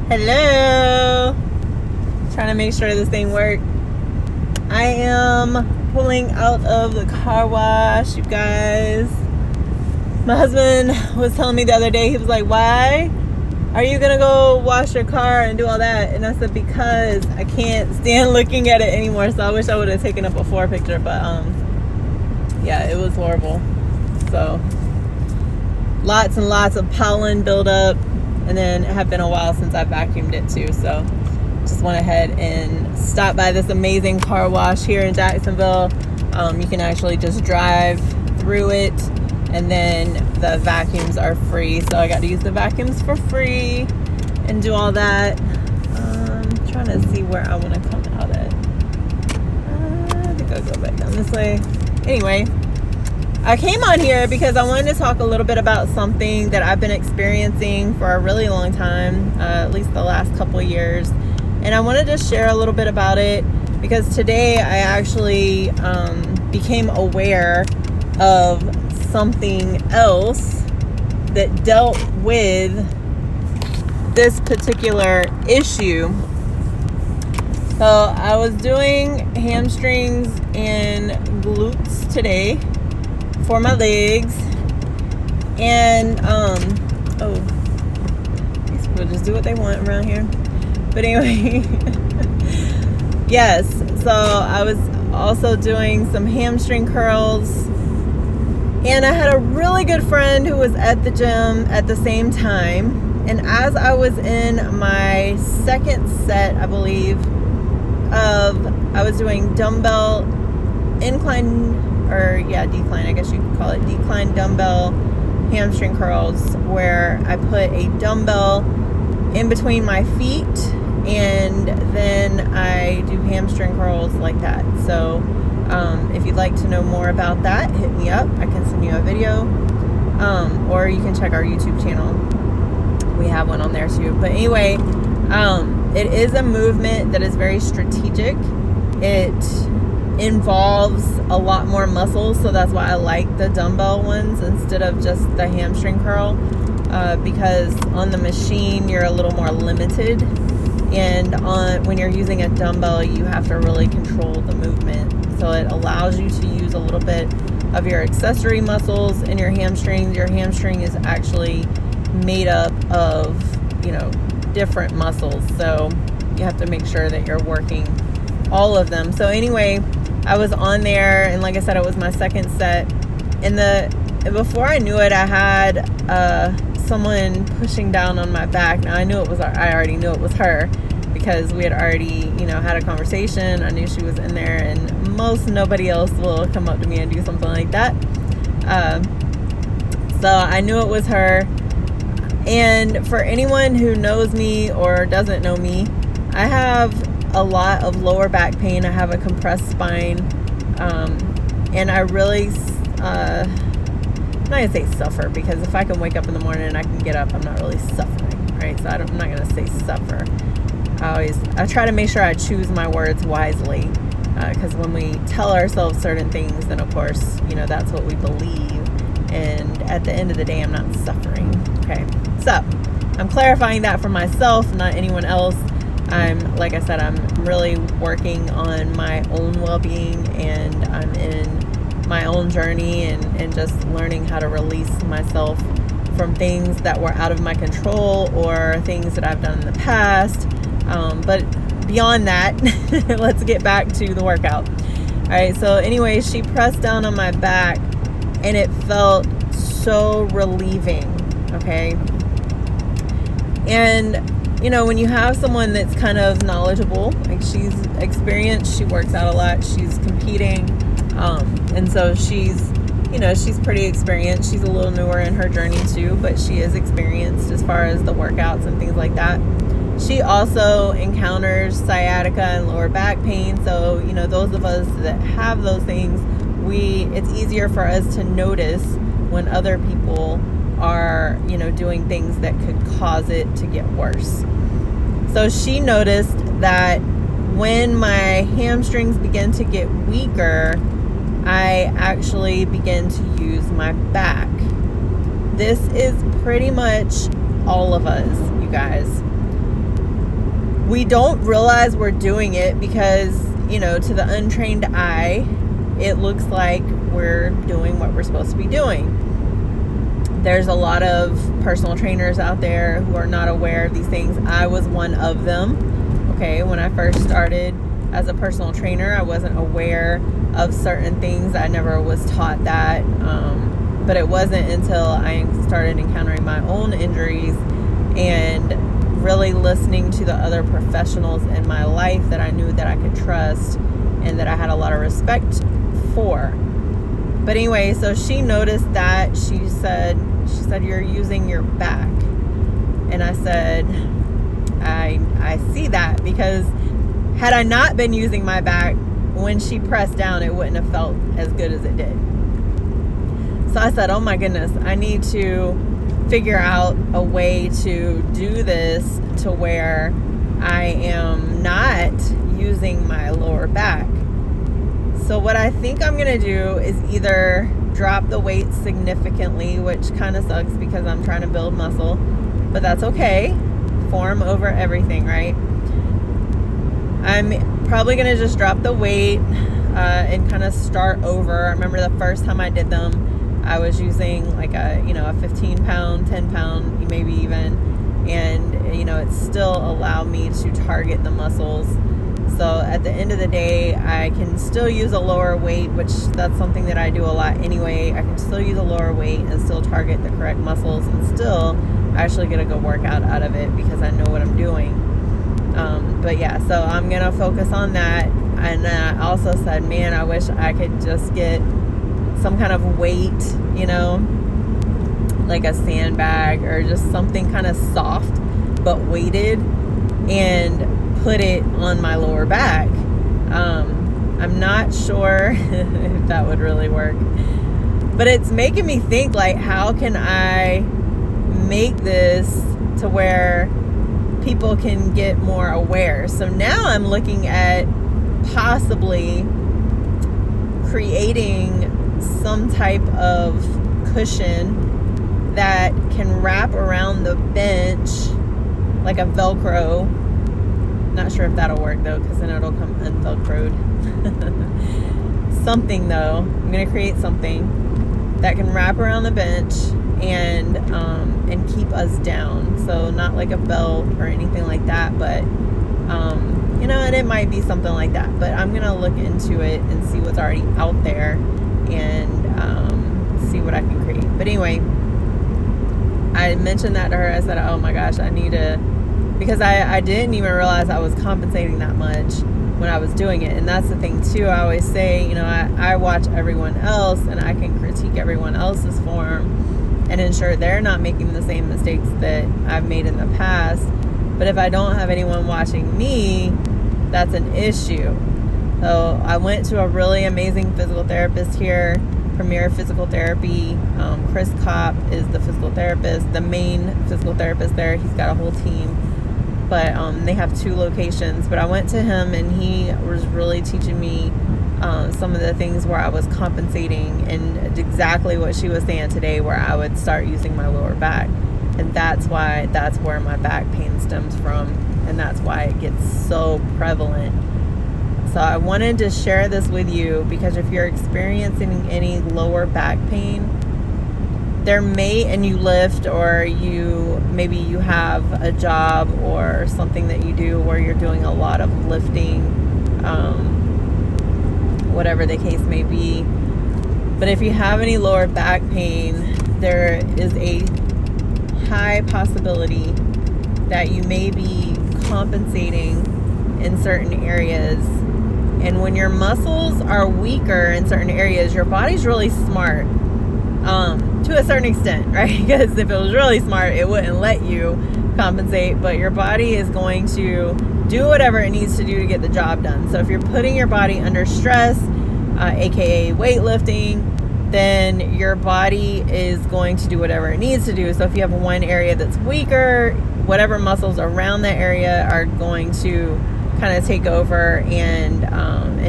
Hello. Trying to make sure this thing works. I am pulling out of the car wash, you guys. My husband was telling me the other day, he was like, why are you gonna go wash your car and do all that? And I said, because I can't stand looking at it anymore. So I wish I would have taken a before picture, but yeah, it was horrible. So lots and lots of pollen buildup, and then it had been a while since I vacuumed it too. So just went ahead and stopped by this amazing car wash here in Jacksonville. You can actually just drive through it, and then the vacuums are free. So I got to use the vacuums for free and do all that. Trying to see where I want to come out at. I think I'll go back down this way. Anyway, I came on here because I wanted to talk a little bit about something that I've been experiencing for a really long time, at least the last couple of years. And I wanted to share a little bit about it because today I actually became aware of something else that dealt with this particular issue. So I was doing hamstrings and glutes today for my legs, and these people just do what they want around here. But anyway, yes, so I was also doing some hamstring curls, and I had a really good friend who was at the gym at the same time. And as I was in my second set, I believe, I was doing dumbbell decline, I guess you could call it decline dumbbell hamstring curls, where I put a dumbbell in between my feet, and then I do hamstring curls like that. So if you'd like to know more about that, hit me up. I can send you a video, or you can check our YouTube channel. We have one on there too. But anyway, it is a movement that is very strategic. It involves a lot more muscles, so that's why I like the dumbbell ones instead of just the hamstring curl, because on the machine you're a little more limited, and when you're using a dumbbell you have to really control the movement. So it allows you to use a little bit of your accessory muscles in your hamstrings. Your hamstring is actually made up of, different muscles, so you have to make sure that you're working all of them. So anyway, I was on there, and like I said, it was my second set, and before I knew it, I had someone pushing down on my back. Now I already knew it was her because we had already had a conversation. I knew she was in there, and nobody else will come up to me and do something like that. So I knew it was her. And for anyone who knows me or doesn't know me, I have a lot of lower back pain. I have a compressed spine, and I really I'm not gonna say suffer, because if I can wake up in the morning and I can get up, I'm not really suffering, right? So I'm not gonna say suffer. I try to make sure I choose my words wisely, because when we tell ourselves certain things, then of course that's what we believe, and at the end of the day I'm not suffering. Okay, so I'm clarifying that for myself, not anyone else. Like I said, I'm really working on my own well-being, and I'm in my own journey, and just learning how to release myself from things that were out of my control or things that I've done in the past. But beyond that, let's get back to the workout. All right, so anyway, she pressed down on my back, and it felt so relieving. Okay, and when you have someone that's kind of knowledgeable, like she's experienced, she works out a lot, she's competing, and so she's pretty experienced. She's a little newer in her journey too, but she is experienced as far as the workouts and things like that. She also encounters sciatica and lower back pain, so those of us that have those things, it's easier for us to notice when other people are doing things that could cause it to get worse. So she noticed that when my hamstrings began to get weaker, I actually began to use my back. This is pretty much all of us, you guys. we don't realize we're doing it because, to the untrained eye, it looks like we're doing what we're supposed to be doing. There's a lot of personal trainers out there who are not aware of these things. I was one of them. Okay, when I first started as a personal trainer, I wasn't aware of certain things. I never was taught that. But it wasn't until I started encountering my own injuries and really listening to the other professionals in my life that I knew that I could trust and that I had a lot of respect for. But anyway, so she noticed that. She said, "You're using your back." And I said, I see that, because had I not been using my back, when she pressed down, it wouldn't have felt as good as it did. So I said, oh my goodness, I need to figure out a way to do this to where I am not using my lower back. So what I think I'm going to do is either drop the weight significantly, which kind of sucks because I'm trying to build muscle, but that's okay. Form over everything, right? I'm probably going to just drop the weight and kind of start over. I remember the first time I did them, I was using like a 15 pound, 10 pound, maybe even, and it still allowed me to target the muscles. So at the end of the day, I can still use a lower weight, which that's something that I do a lot anyway. I can still use a lower weight and still target the correct muscles and still actually get a good workout out of it because I know what I'm doing. But yeah, so I'm going to focus on that. And then I also said, man, I wish I could just get some kind of weight, like a sandbag or just something kind of soft but weighted, and put it on my lower back. I'm not sure if that would really work, but it's making me think, like, how can I make this to where people can get more aware? So now I'm looking at possibly creating some type of cushion that can wrap around the bench like a Velcro. Not sure if that'll work though, because then it'll come unvelcroed. Something though, I'm gonna create something that can wrap around the bench and keep us down. So not like a belt or anything like that, but and it might be something like that. But I'm gonna look into it and see what's already out there and see what I can create. But anyway, I mentioned that to her. I said, oh my gosh, I need to, because I didn't even realize I was compensating that much when I was doing it. And that's the thing too. I always say, I watch everyone else and I can critique everyone else's form and ensure they're not making the same mistakes that I've made in the past. But if I don't have anyone watching me, that's an issue. So I went to a really amazing physical therapist here, Premier Physical Therapy. Chris Kopp is the physical therapist, the main physical therapist there. He's got a whole team, but they have 2 locations. But I went to him and he was really teaching me some of the things where I was compensating, and exactly what she was saying today, where I would start using my lower back. And that's where my back pain stems from, and that's why it gets so prevalent. So I wanted to share this with you because if you're experiencing any lower back pain, and you lift, or maybe you have a job or something that you do where you're doing a lot of lifting, whatever the case may be. But if you have any lower back pain, there is a high possibility that you may be compensating in certain areas. And when your muscles are weaker in certain areas, your body's really smart, to a certain extent, right? Because if it was really smart, it wouldn't let you compensate, but your body is going to do whatever it needs to do to get the job done. So if you're putting your body under stress, aka weightlifting, then your body is going to do whatever it needs to do. So if you have one area that's weaker, whatever muscles around that area are going to kind of take over and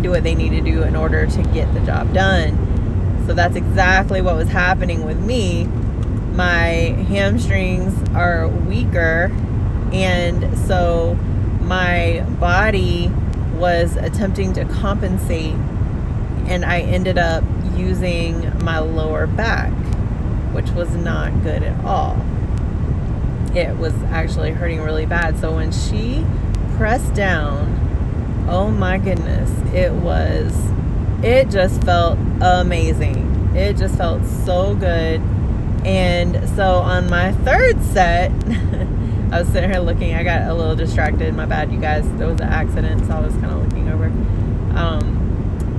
do what they need to do in order to get the job done. So that's exactly what was happening with me. My hamstrings are weaker, and so my body was attempting to compensate, and I ended up using my lower back, which was not good at all. It was actually hurting really bad. So when she pressed down, oh my goodness, it just felt amazing. It just felt so good. And so on my third set, I was sitting here looking. I got a little distracted. My bad, you guys. There was an accident, so I was kind of looking over.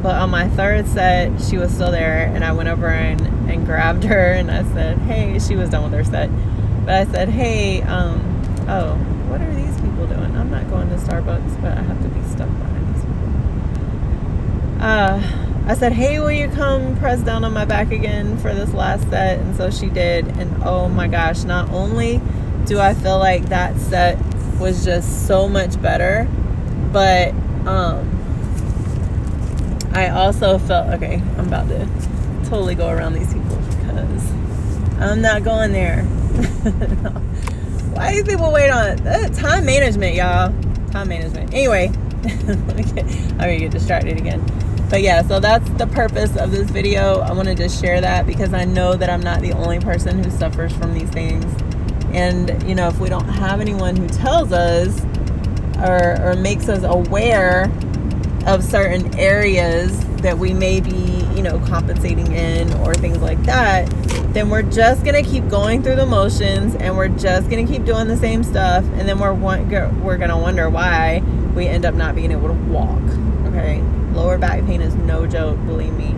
But on my third set, she was still there, and I went over and grabbed her, and I said, hey, she was done with her set. But I said, hey, oh, what are these people doing? I'm not going to Starbucks, but I have to be stuck behind these people. I said, hey, will you come press down on my back again for this last set? And so she did. And oh my gosh, not only do I feel like that set was just so much better, but I also felt, okay, I'm about to totally go around these people because I'm not going there. Why do people wait on time management, y'all? Time management. Anyway, I'm gonna get distracted again. But yeah, so that's the purpose of this video. I wanted to share that because I know that I'm not the only person who suffers from these things. And, you know, if we don't have anyone who tells us or makes us aware of certain areas that we may be, you know, compensating in or things like that, then we're just going to keep going through the motions, and we're just going to keep doing the same stuff. And then we're going to wonder why we end up not being able to walk. Okay. Lower back pain is no joke, believe me.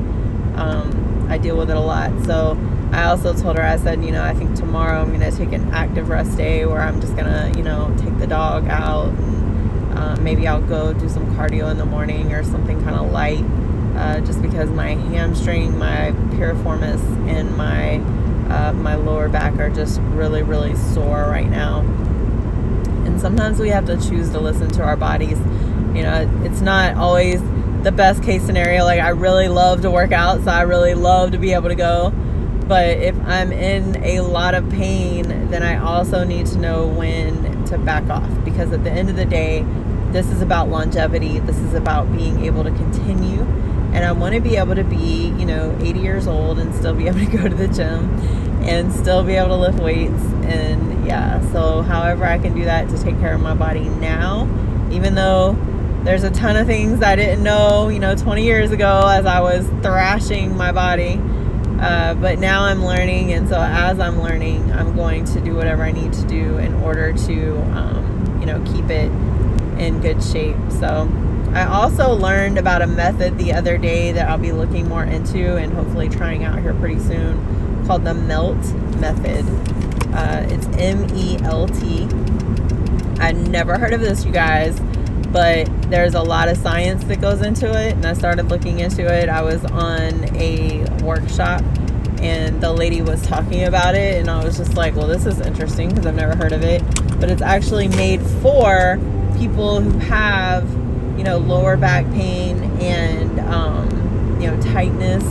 I deal with it a lot. So I also told her, I said, you know, I think tomorrow I'm going to take an active rest day where I'm just going to, you know, take the dog out. And, maybe I'll go do some cardio in the morning or something kind of light. Just because my hamstring, my piriformis, and my lower back are just really, really sore right now. And sometimes we have to choose to listen to our bodies. You know, it's not always the best case scenario. Like, I really love to work out, so I really love to be able to go. But if I'm in a lot of pain, then I also need to know when to back off. Because at the end of the day, this is about longevity. This is about being able to continue. And I want to be able to be, you know, 80 years old and still be able to go to the gym and still be able to lift weights. And yeah, so however I can do that to take care of my body now, even though there's a ton of things I didn't know, you know, 20 years ago as I was thrashing my body. But now I'm learning. And so as I'm learning, I'm going to do whatever I need to do in order to, you know, keep it in good shape. So I also learned about a method the other day that I'll be looking more into and hopefully trying out here pretty soon, called the MELT method. It's MELT. I'd never heard of this, you guys, but there's a lot of science that goes into it, and I started looking into it. I was on a workshop and the lady was talking about it, and I was just like, well, this is interesting because I've never heard of it. But it's actually made for people who have, you know, lower back pain and, you know, tightness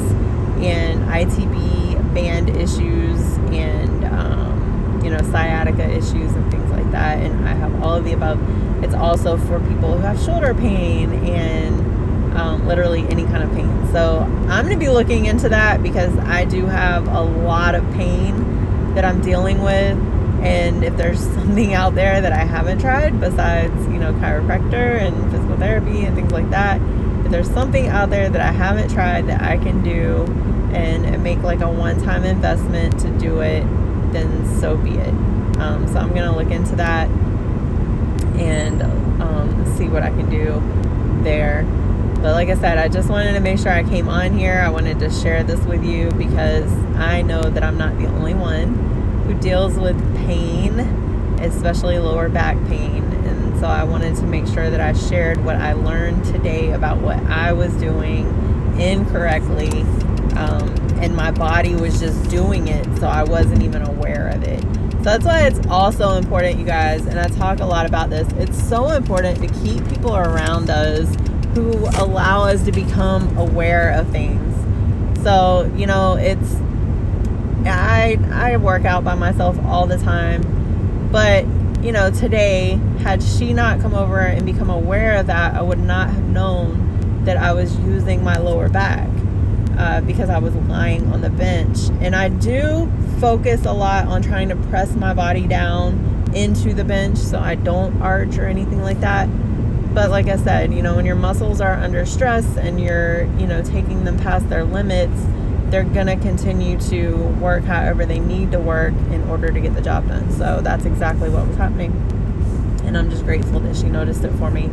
and ITB band issues and, you know, sciatica issues and things like that. And I have all of the above. It's also for people who have shoulder pain and literally any kind of pain. So I'm going to be looking into that because I do have a lot of pain that I'm dealing with. And if there's something out there that I haven't tried besides, you know, chiropractor and physical therapy and things like that, if there's something out there that I haven't tried that I can do and make like a one-time investment to do it, then so be it. So I'm going to look into that and see what I can do there. But like I said, I just wanted to make sure I came on here. I wanted to share this with you because I know that I'm not the only one who deals with pain, especially lower back pain. And so I wanted to make sure that I shared what I learned today about what I was doing incorrectly, and my body was just doing it, so I wasn't even aware of it. So that's why it's also important, you guys, and I talk a lot about this, it's so important to keep people around us who allow us to become aware of things. So, you know, I work out by myself all the time, but today, had she not come over and become aware of that, I would not have known that I was using my lower back because I was lying on the bench. And I do focus a lot on trying to press my body down into the bench so I don't arch or anything like that. But like I said, when your muscles are under stress and you're, taking them past their limits, they're going to continue to work however they need to work in order to get the job done. So that's exactly what was happening. And I'm just grateful that she noticed it for me.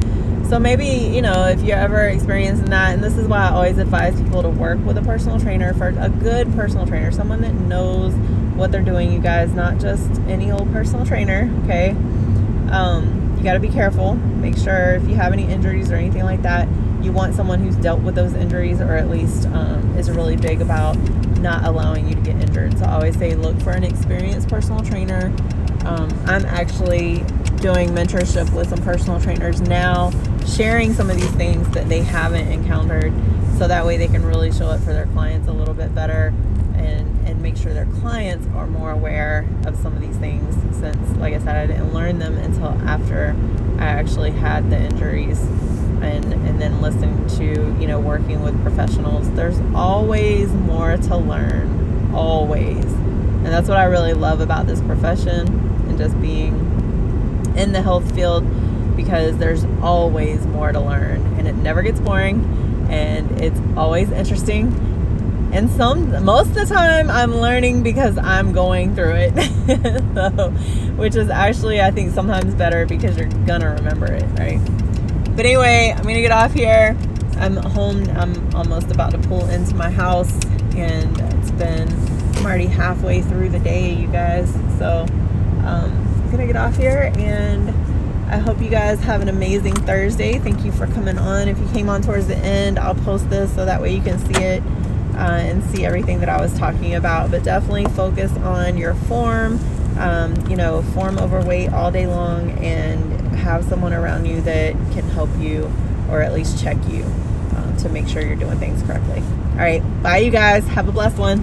So maybe, if you're ever experiencing that, and this is why I always advise people to work with a personal trainer, for a good personal trainer, someone that knows what they're doing, you guys, not just any old personal trainer, okay? You got to be careful. Make sure if you have any injuries or anything like that, you want someone who's dealt with those injuries, or at least is really big about not allowing you to get injured. So I always say look for an experienced personal trainer. I'm actually doing mentorship with some personal trainers now, sharing some of these things that they haven't encountered, so that way they can really show it for their clients a little bit better, and make sure their clients are more aware of some of these things, since, like I said, I didn't learn them until after I actually had the injuries, and then listening to, working with professionals. There's always more to learn, always. And that's what I really love about this profession and just being in the health field, because there's always more to learn, and it never gets boring, and it's always interesting. And most of the time I'm learning because I'm going through it. So, which is actually, I think, sometimes better, because you're gonna remember it, right? But anyway, I'm gonna get off here. I'm home. I'm almost about to pull into my house, and I'm already halfway through the day, you guys. So I'm gonna get off here, and I hope you guys have an amazing Thursday. Thank you for coming on. If you came on towards the end, I'll post this so that way you can see it and see everything that I was talking about. But definitely focus on your form, form overweight all day long, and have someone around you that can help you, or at least check you to make sure you're doing things correctly. All right, bye you guys. Have a blessed one.